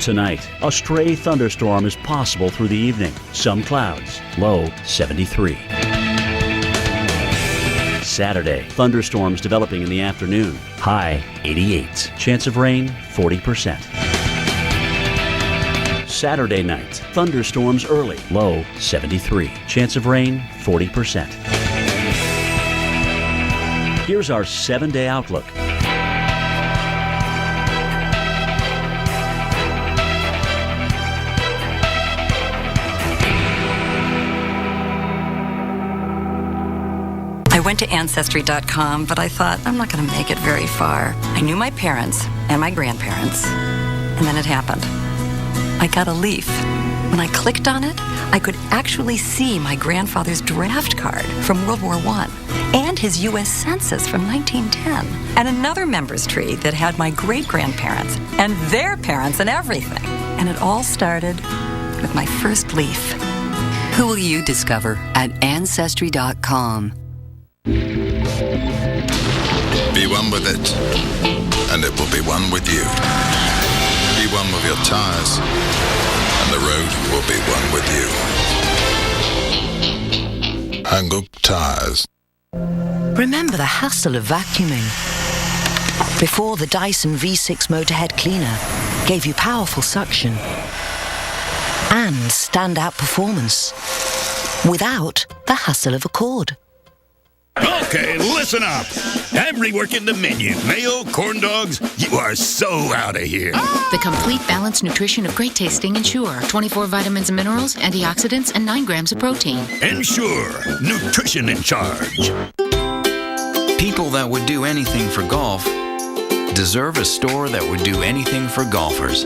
Tonight, a stray thunderstorm is possible through the evening. Some clouds. Low 73. Saturday, thunderstorms developing in the afternoon. High 88. Chance of rain 40%. Saturday night, thunderstorms early. Low 73. Chance of rain 40%. Here's our 7-day outlook. I went to Ancestry.com, but I thought, I'm not going to make it very far. I knew my parents and my grandparents, and then it happened. I got a leaf. When I clicked on it, I could actually see my grandfather's draft card from World War I and his U.S. Census from 1910, and another member's tree that had my great-grandparents and their parents and everything. And it all started with my first leaf. Who will you discover at Ancestry.com? Be one with it, and it will be one with you. Be one with your tires, and the road will be one with you. Hankook Tires. Remember the hassle of vacuuming? Before, the Dyson V6 Motorhead Cleaner gave you powerful suction and standout performance without the hassle of a cord. Okay, listen up. I'm reworking the menu. Mayo, corn dogs, you are so out of here. The complete balanced nutrition of great tasting Ensure. 24 vitamins and minerals, antioxidants, and 9 grams of protein. Ensure, nutrition in charge. People that would do anything for golf deserve a store that would do anything for golfers.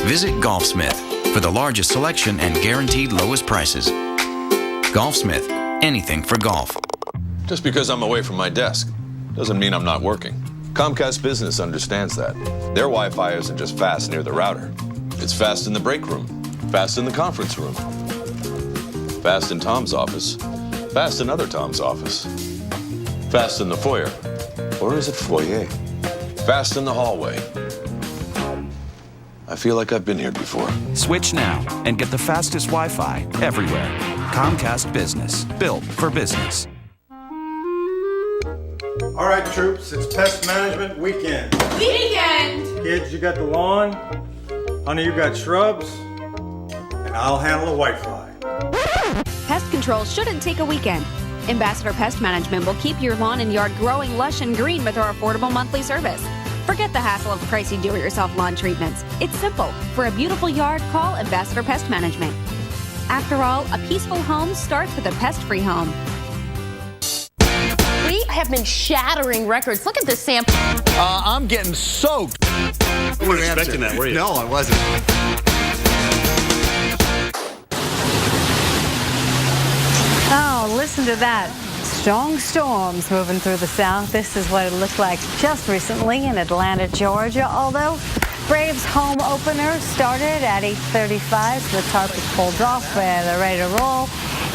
Visit Golfsmith for the largest selection and guaranteed lowest prices. Golfsmith, anything for golf. Just because I'm away from my desk doesn't mean I'm not working. Comcast Business understands that. Their Wi-Fi isn't just fast near the router. It's fast in the break room, fast in the conference room, fast in Tom's office, fast in other Tom's office, fast in the foyer, or is it foyer? Fast in the hallway. I feel like I've been here before. Switch now and get the fastest Wi-Fi everywhere. Comcast Business, built for business. All right, troops, it's pest management weekend. Weekend! Kids, you got the lawn. Honey, you got shrubs. And I'll handle the whitefly. Pest control shouldn't take a weekend. Ambassador Pest Management will keep your lawn and yard growing lush and green with our affordable monthly service. Forget the hassle of pricey do-it-yourself lawn treatments. It's simple. For a beautiful yard, call Ambassador Pest Management. After all, a peaceful home starts with a pest-free home. We have been shattering records. Look at this sample. I'm getting soaked. You weren't expecting that, were you? No, I wasn't. Oh, listen to that. Strong storms moving through the south. This is what it looked like just recently in Atlanta, Georgia. Although Braves home opener started at 8:35, so the tarp is pulled off and they're ready to roll.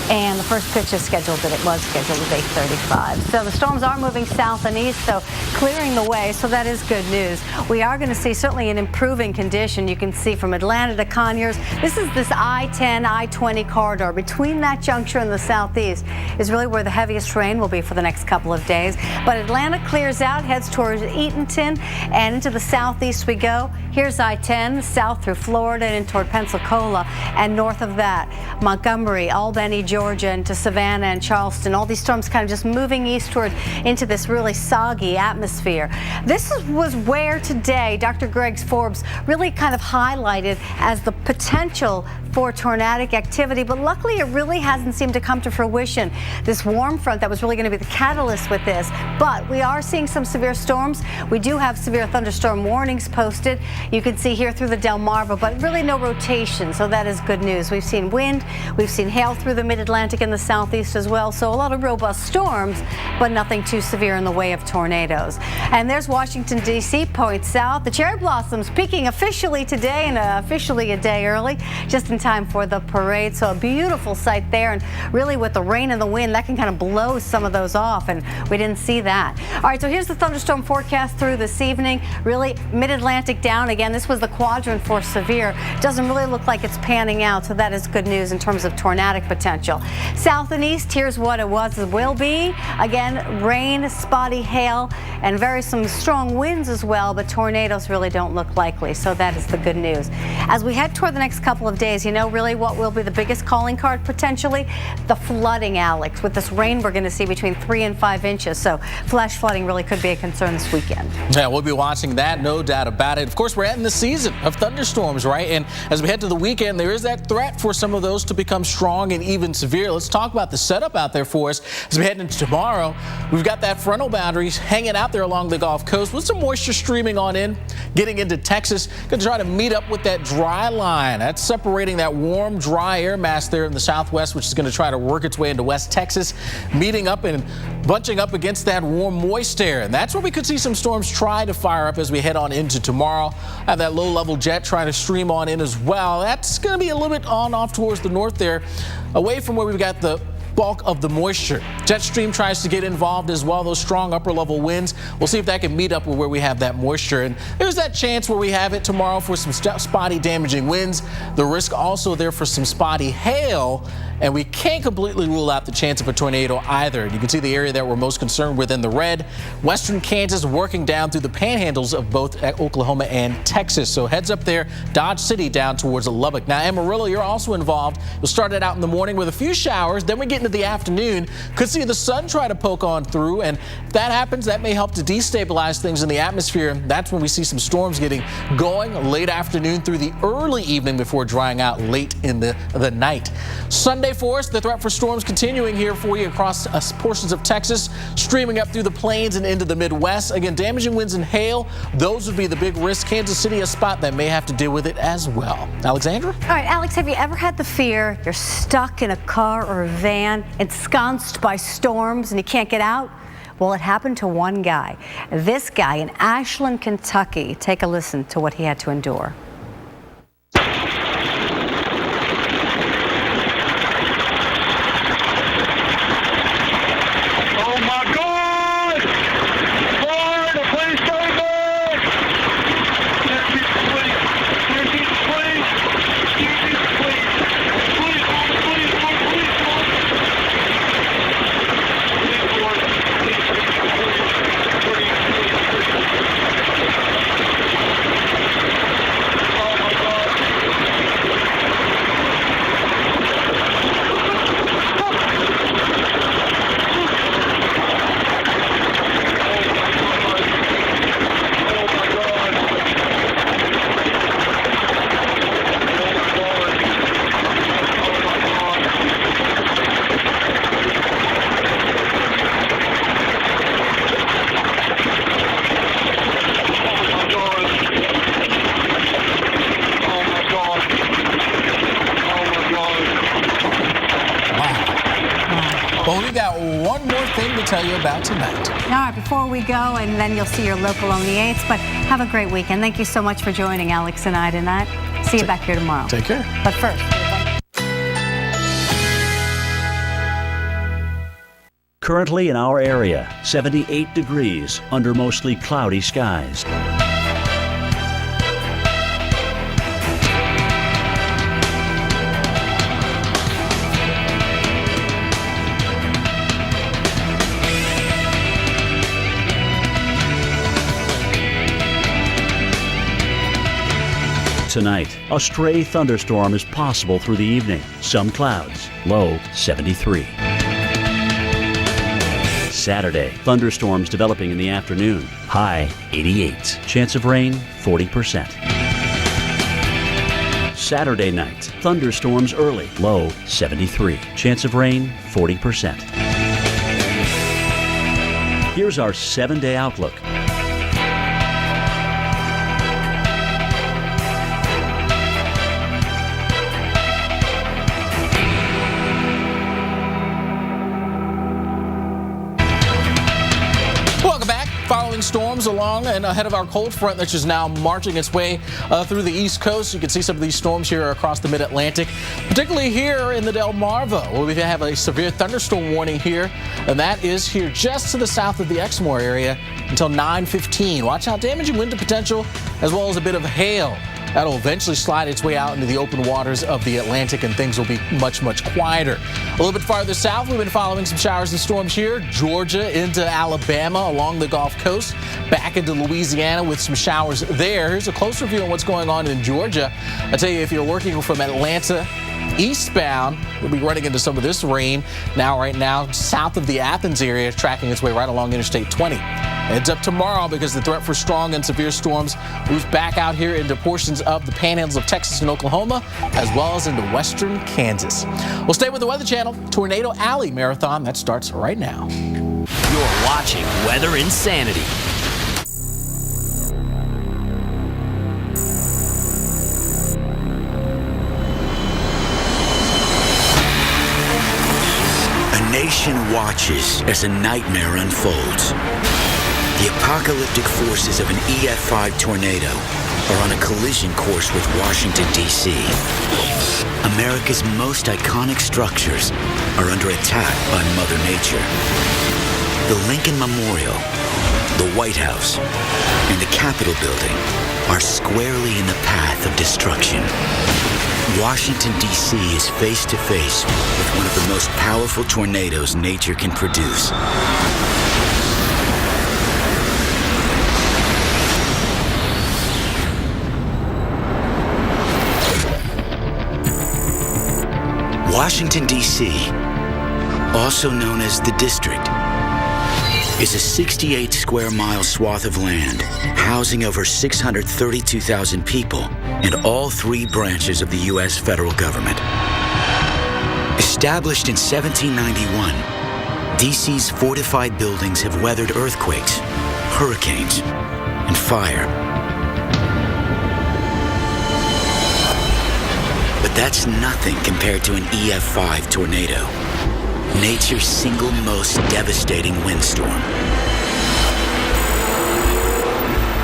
And the first pitch is scheduled, but it was scheduled at 8:35. So the storms are moving south and east, so clearing the way, so that is good news. We are going to see certainly an improving condition. You can see from Atlanta to Conyers. This is this I-10, I-20 corridor. Between that juncture and the southeast is really where the heaviest rain will be for the next couple of days. But Atlanta clears out, heads towards Eatonton, and into the southeast we go. Here's I-10, south through Florida and in toward Pensacola, and north of that, Montgomery, Albany, Georgia, into Savannah and Charleston. All these storms kind of just moving eastward into this really soggy atmosphere. This was where today Dr. Greg Forbes really kind of highlighted as the potential for tornadic activity, but luckily it really hasn't seemed to come to fruition. This warm front that was really going to be the catalyst with this, but we are seeing some severe storms. We do have severe thunderstorm warnings posted. You can see here through the Delmarva, but really no rotation, so that is good news. We've seen wind, we've seen hail through the mid-Atlantic and the southeast as well, so a lot of robust storms, but nothing too severe in the way of tornadoes. And there's Washington, D.C., points south. The cherry blossoms peaking officially today and officially a day early, just in time time for the parade. So a beautiful sight there. And really with the rain and the wind, that can kind of blow some of those off. And we didn't see that. All right, so here's the thunderstorm forecast through this evening. Really mid-Atlantic down. Again, this was the quadrant for severe. Doesn't really look like it's panning out. So that is good news in terms of tornadic potential. South and east, here's what it was. It will be. Again, rain, spotty hail, and some strong winds as well, but tornadoes really don't look likely, so that is the good news. As we head toward the next couple of days, you know really what will be the biggest calling card potentially? The flooding, Alex. With this rain, we're going to see between 3 and 5 inches, so flash flooding really could be a concern this weekend. Yeah, we'll be watching that, no doubt about it. Of course, we're in the season of thunderstorms, right? And as we head to the weekend, there is that threat for some of those to become strong and even severe. Let's talk about the setup out there for us. As we head into tomorrow, we've got that frontal boundaries hanging out there along the Gulf Coast with some moisture streaming on in, getting into Texas. Going to try to meet up with that dry line. That's separating that warm, dry air mass there in the southwest, which is going to try to work its way into West Texas, meeting up and bunching up against that warm, moist air. And that's where we could see some storms try to fire up as we head on into tomorrow. Have that low-level jet trying to stream on in as well. That's going to be a little bit on off towards the north there, away from where we've got the bulk of the moisture. Jet stream tries to get involved as well. Those strong upper level winds. We'll see if that can meet up with where we have that moisture. And there's that chance where we have it tomorrow for some spotty damaging winds. The risk also there for some spotty hail. And we can't completely rule out the chance of a tornado either. You can see the area that we're most concerned with in the red. Western Kansas working down through the panhandles of both Oklahoma and Texas. So heads up there, Dodge City down towards Lubbock. Now, Amarillo, you're also involved. You'll start it out in the morning with a few showers. Then we get into the afternoon. Could see the sun try to poke on through. And if that happens, that may help to destabilize things in the atmosphere. That's when we see some storms getting going late afternoon through the early evening before drying out late in the night. Sunday for us, the threat for storms continuing here for you across portions of Texas, streaming up through the plains and into the Midwest. Again, damaging winds and hail, those would be the big risk. Kansas City, a spot that may have to deal with it as well. Alexandra? All right, Alex, have you ever had the fear you're stuck in a car or a van, ensconced by storms, and you can't get out? Well, it happened to one guy. This guy in Ashland, Kentucky. Take a listen to what he had to endure. Well, we got one more thing to tell you about tonight. All right, before we go, and then you'll see your local on the 8th, but have a great weekend. Thank you so much for joining Alex and I tonight. See you back here tomorrow. Take care. But first. Currently in our area, 78 degrees under mostly cloudy skies. Tonight, a stray thunderstorm is possible through the evening. Some clouds, low 73. Saturday, thunderstorms developing in the afternoon. High 88. Chance of rain 40%. Saturday night, thunderstorms early. Low 73. Chance of rain 40%. Here's our 7-day outlook. following storms along and ahead of our cold front that's just now marching its way through the East Coast. You can see some of these storms here across the mid-Atlantic, particularly here in the Delmarva, where we have a severe thunderstorm warning here, and that is here just to the south of the Exmoor area until 9:15. Watch out, damaging wind potential as well as a bit of hail. That'll eventually slide its way out into the open waters of the Atlantic, and things will be much, much quieter. A little bit farther south, we've been following some showers and storms here. Georgia into Alabama along the Gulf Coast, back into Louisiana with some showers there. Here's a closer view on what's going on in Georgia. I tell you, if you're working from Atlanta eastbound, you'll be running into some of this rain right now south of the Athens area, tracking its way right along Interstate 20. Heads up tomorrow because the threat for strong and severe storms moves back out here into portions of the panhandles of Texas and Oklahoma, as well as into western Kansas. We'll stay with the Weather Channel Tornado Alley Marathon. That starts right now. You're watching Weather Insanity. A nation watches as a nightmare unfolds. The apocalyptic forces of an EF5 tornado are on a collision course with Washington, D.C. America's most iconic structures are under attack by Mother Nature. The Lincoln Memorial, the White House, and the Capitol building are squarely in the path of destruction. Washington, D.C. is face to face with one of the most powerful tornadoes nature can produce. Washington, D.C., also known as the District, is a 68 square mile swath of land housing over 632,000 people and all three branches of the U.S. federal government. Established in 1791, D.C.'s fortified buildings have weathered earthquakes, hurricanes, and fire. But that's nothing compared to an EF5 tornado, nature's single most devastating windstorm.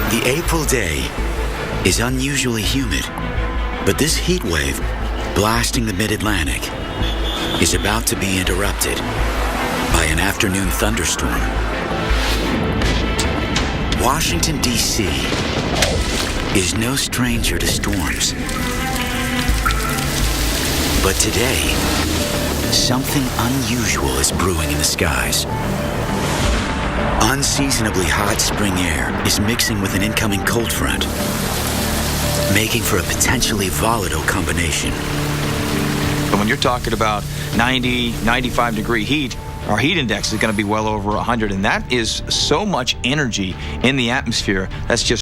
The April day is unusually humid, but this heat wave blasting the mid-Atlantic is about to be interrupted by an afternoon thunderstorm. Washington, D.C. is no stranger to storms. But today, something unusual is brewing in the skies. Unseasonably hot spring air is mixing with an incoming cold front, making for a potentially volatile combination. But when you're talking about 90, 95 degree heat, our heat index is going to be well over 100, and that is so much energy in the atmosphere that's just